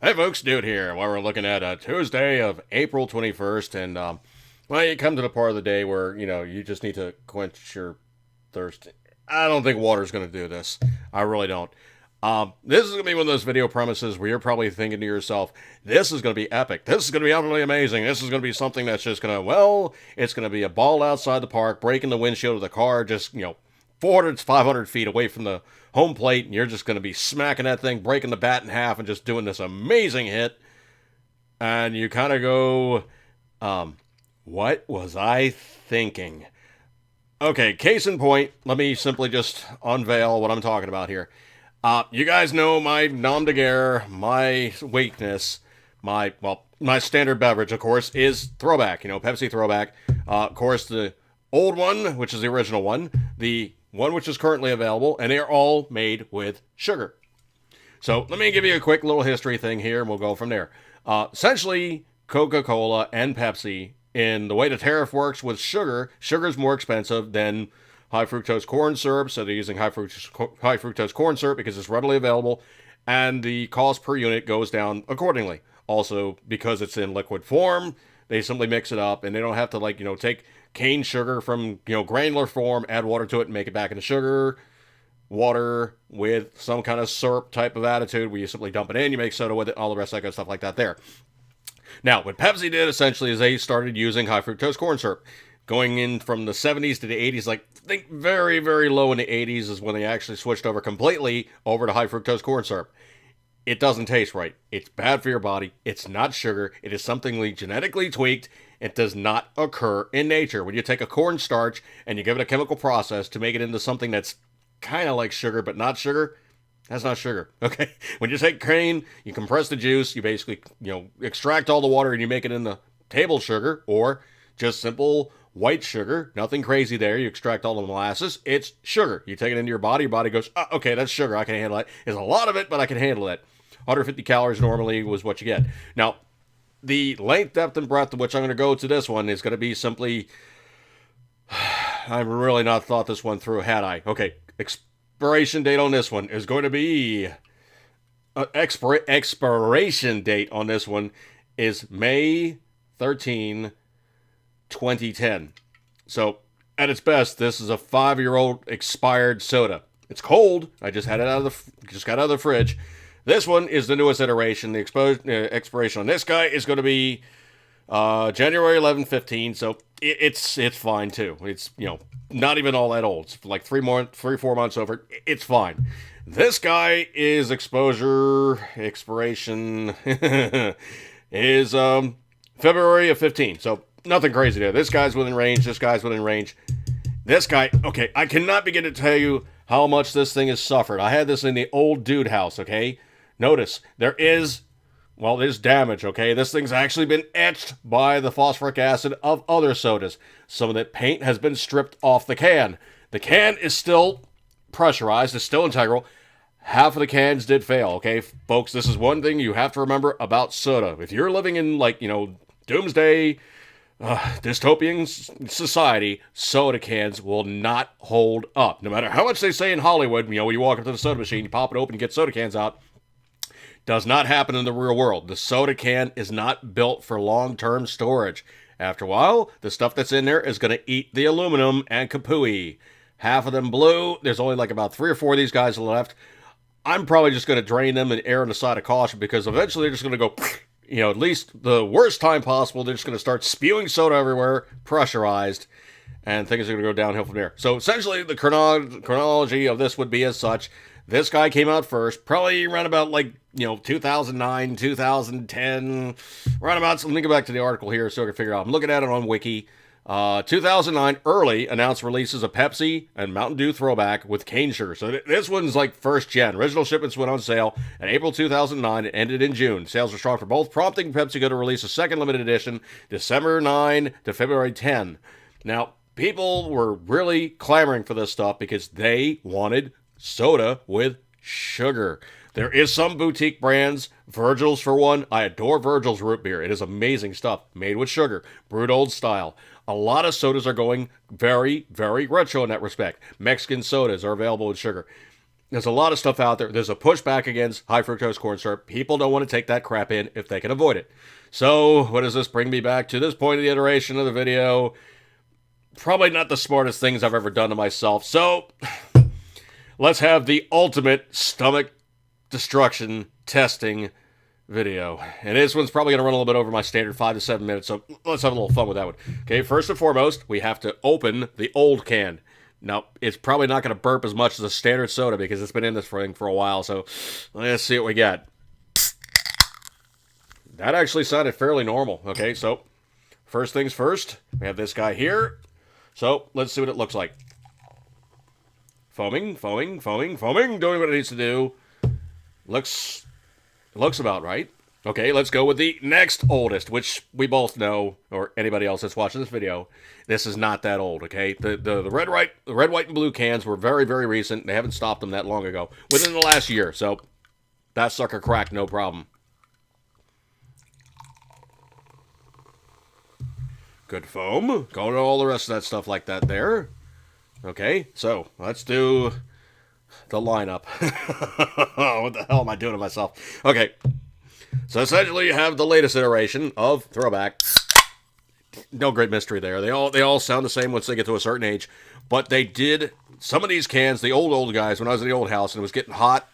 Hey folks, Dude here. Well, we're looking at a Tuesday of April 21st, and well, you come to the part of the day where you just need to quench your thirst. I don't think water's going to do this. I really don't. This is going to be one of those video premises where you're probably thinking to yourself, "This is going to be epic. This is going to be utterly amazing. This is going to be something that's just going to, well, it's going to be a ball outside the park, breaking the windshield of the car, just 400 to 500 feet away from the home plate, and you're just going to be smacking that thing, breaking the bat in half, and just doing this amazing hit." And you kind of go, what was I thinking? Okay, case in point, let me simply just unveil what I'm talking about here. You guys know my nom de guerre, my weakness, my standard beverage, of course, is Throwback. Pepsi Throwback. Of course, the old one, which is the original one, the one which is currently available, and they are all made with sugar. So let me give you a quick little history thing here, and we'll go from there. Essentially, Coca-Cola and Pepsi, in the way the tariff works with sugar, sugar is more expensive than high fructose corn syrup, so they're using high fructose corn syrup because it's readily available, and the cost per unit goes down accordingly. Also, because it's in liquid form, they simply mix it up, and they don't have to take cane sugar from granular form, add water to it, and make it back into sugar. Water with some kind of syrup type of attitude where you simply dump it in, you make soda with it, all the rest of that good stuff like that there. Now, what Pepsi did essentially is they started using high fructose corn syrup. Going in from the 70s to the 80s, I think very, very low in the 80s is when they actually switched over completely over to high fructose corn syrup. It doesn't taste right. It's bad for your body. It's not sugar. It is something genetically tweaked. It does not occur in nature. When you take a cornstarch and you give it a chemical process to make it into something that's kind of like sugar but not sugar, that's not sugar. Okay, when you take cane, you compress the juice, you basically extract all the water and you make it into table sugar or just simple white sugar. Nothing crazy there. You extract all the molasses, it's sugar. You take it into your body goes, oh, okay, that's sugar, I can handle it. There's a lot of it, but I can handle it. 150 calories normally was what you get. Now, the length, depth, and breadth of which I'm going to go to this one is going to be simply, I've really not thought this one through, had I? Okay, expiration date on this one is going to be expiration date on this one is May 13, 2010. So at its best, this is a 5-year-old expired soda. It's cold. I just had it got out of the fridge. This one is the newest iteration. The expiration on this guy is going to be January 11, 15. So it's fine too. It's not even all that old. It's like 4 months over. It's fine. This guy is expiration is February of 15. So nothing crazy there. This guy's within range. This guy's within range. This guy, okay, I cannot begin to tell you how much this thing has suffered. I had this in the old dude house, okay? Notice, there's damage, okay? This thing's actually been etched by the phosphoric acid of other sodas. Some of that paint has been stripped off the can. The can is still pressurized, it's still integral. Half of the cans did fail, okay? Folks, this is one thing you have to remember about soda. If you're living in, doomsday, dystopian society, soda cans will not hold up. No matter how much they say in Hollywood, when you walk up to the soda machine, you pop it open, you get soda cans out. Does not happen in the real world. The soda can is not built for long-term storage. After a while, the stuff that's in there is going to eat the aluminum and kapooey. Half of them blew. There's only about 3 or 4 of these guys left. I'm probably just going to drain them and err on the side of caution because eventually they're just going to go, at least the worst time possible. They're just going to start spewing soda everywhere, pressurized, and things are going to go downhill from there. So essentially, the chronology of this would be as such. This guy came out first, probably around about 2009, 2010, around about. So let me go back to the article here so I can figure out. I'm looking at it on Wiki. 2009 early announced releases of Pepsi and Mountain Dew Throwback with cane sugar. So this one's first gen. Original shipments went on sale in April 2009 and ended in June. Sales were strong for both, prompting PepsiCo to release a second limited edition December 9 to February 10. Now, people were really clamoring for this stuff because they wanted soda with sugar. There is some boutique brands, Virgil's for one. I adore Virgil's root beer. It is amazing stuff, made with sugar, brewed old style. A lot of sodas are going very, very retro in that respect. Mexican sodas are available with sugar. There's a lot of stuff out there. There's a pushback against high fructose corn syrup. People don't want to take that crap in if they can avoid it. So, what does this bring me back to this point of the iteration of the video? Probably not the smartest things I've ever done to myself. So, let's have the ultimate stomach destruction testing video. And this one's probably going to run a little bit over my standard 5 to 7 minutes, so let's have a little fun with that one. Okay, first and foremost, we have to open the old can. Now, it's probably not going to burp as much as a standard soda because it's been in this thing for a while, so let's see what we got. That actually sounded fairly normal. Okay, so first things first, we have this guy here. So let's see what it looks like. Foaming, foaming, foaming, foaming, doing what it needs to do. Looks about right. Okay, let's go with the next oldest, which we both know, or anybody else that's watching this video, this is not that old, okay? The red, white, and blue cans were very, very recent. They haven't stopped them that long ago, within the last year, so that sucker cracked, no problem. Good foam. Going to all the rest of that stuff like that there. Okay, so let's do the lineup. What the hell am I doing to myself? Okay. So essentially you have the latest iteration of Throwback. No great mystery there. They all sound the same once they get to a certain age. But they did, some of these cans, the old guys, when I was in the old house and it was getting hot,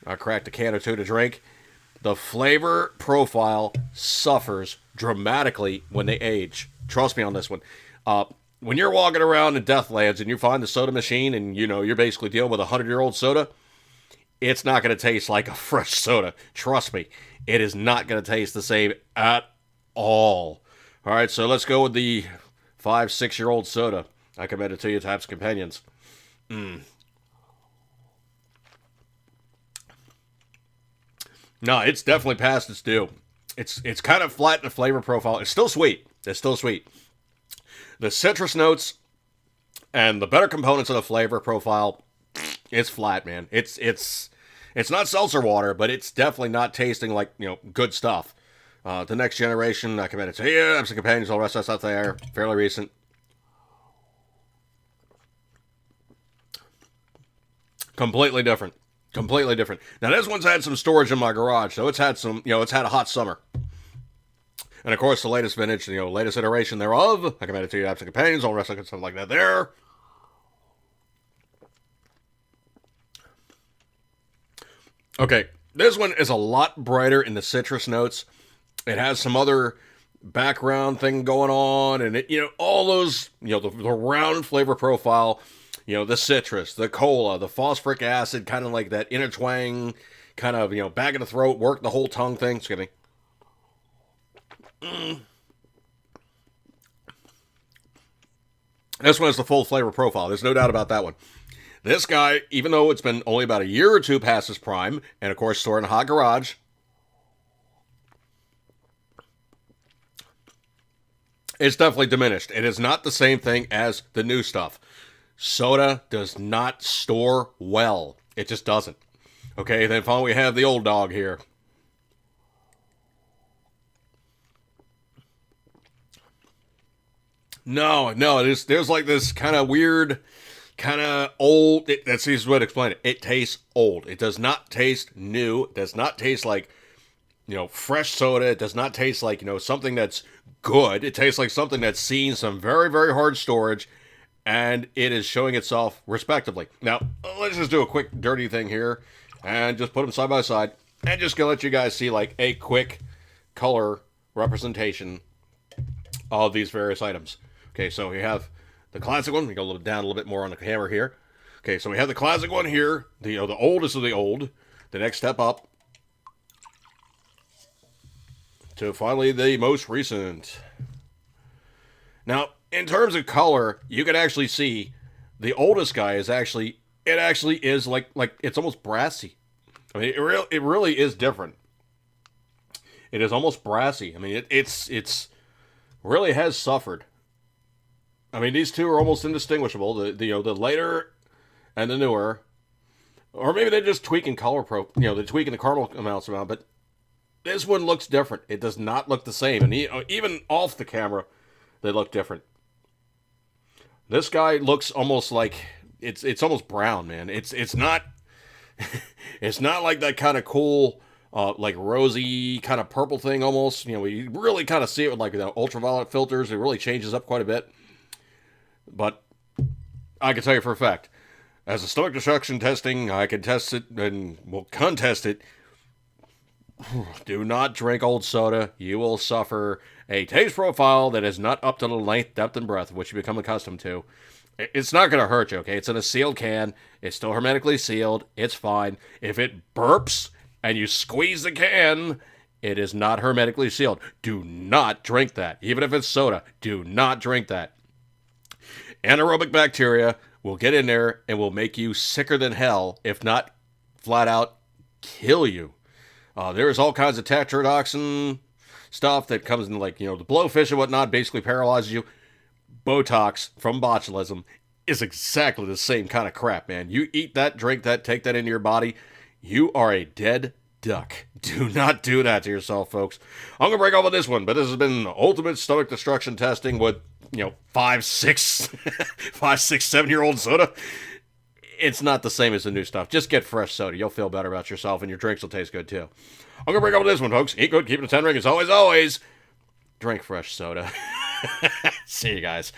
I cracked a can or two to drink. The flavor profile suffers dramatically when they age. Trust me on this one. When you're walking around in Deathlands and you find the soda machine and, you know, you're basically dealing with a 100-year-old soda, it's not going to taste like a fresh soda. Trust me. It is not going to taste the same at all. All right, so let's go with the 5-6-year-old soda. I commend it to you, Types Companions. No, it's definitely past its due. It's kind of flat in the flavor profile. It's still sweet. It's still sweet. The citrus notes and the better components of the flavor profile, it's flat, man. It's not seltzer water, but it's definitely not tasting like, you know, good stuff. The next generation, I commend it to you. Types Companions, all the rest of that stuff there. Fairly recent. Completely different. Completely different. Now, this one's had some storage in my garage, so it's had some, you know, it's had a hot summer. And, of course, the latest vintage, you know, latest iteration thereof. I commend it to you, Types Companions, all the rest of stuff like that there. Okay, this one is a lot brighter in the citrus notes. It has some other background thing going on, and it, you know, all those, you know, the round flavor profile, you know, the citrus, the cola, the phosphoric acid, kind of like that inner twang, kind of, you know, back in the throat, work the whole tongue thing. Excuse me. This one has the full flavor profile. There's no doubt about that one. This guy, even though it's been only about a year or two past his prime, and of course stored in a hot garage, it's definitely diminished. It is not the same thing as the new stuff. Soda does not store well. It just doesn't. Okay, then finally we have the old dog here. No, there's like this kind of weird, kind of old, that's the easiest way to explain it. It tastes old. It does not taste new. It does not taste like, you know, fresh soda. It does not taste like, you know, something that's good. It tastes like something that's seen some very, very hard storage, and it is showing itself respectively. Now, let's just do a quick dirty thing here, and just put them side by side, and just gonna let you guys see like a quick color representation of these various items. Okay, so we have the classic one. We go a little down a little bit more on the camera here. Okay, so we have the classic one here, the, you know, the oldest of the old. The next step up to finally the most recent. Now, in terms of color, you can actually see the oldest guy is actually, it actually is like it's almost brassy. I mean, it really is different. It is almost brassy. I mean, it's really has suffered. I mean, these two are almost indistinguishable. The you know, the later and the newer, or maybe they're just tweaking they're tweaking the caramel amounts around. But this one looks different. It does not look the same, and even off the camera, they look different. This guy looks almost like it's almost brown, man. It's not. It's not like that kind of cool, like rosy kind of purple thing almost. You know, you really kind of see it with like the ultraviolet filters. It really changes up quite a bit. But I can tell you for a fact, as a stomach destruction testing, I can test it and will contest it. Do not drink old soda. You will suffer a taste profile that is not up to the length, depth, and breadth of which you become accustomed to. It's not going to hurt you, okay? It's in a sealed can. It's still hermetically sealed. It's fine. If it burps and you squeeze the can, it is not hermetically sealed. Do not drink that. Even if it's soda, do not drink that. Anaerobic bacteria will get in there and will make you sicker than hell, if not flat out kill you. There's all kinds of tetrodotoxin stuff that comes in, like, the blowfish and whatnot, basically paralyzes you. Botox from botulism is exactly the same kind of crap, man. You eat that, drink that, take that into your body, you are a dead duck. Do not do that to yourself, folks. I'm going to break off on this one, but this has been ultimate stomach destruction testing with, 5, 6, 7-year-old soda. It's not the same as the new stuff. Just get fresh soda. You'll feel better about yourself, and your drinks will taste good, too. I'm going to break off on this one, folks. Eat good, keep it a 10 ring. As always, drink fresh soda. See you guys.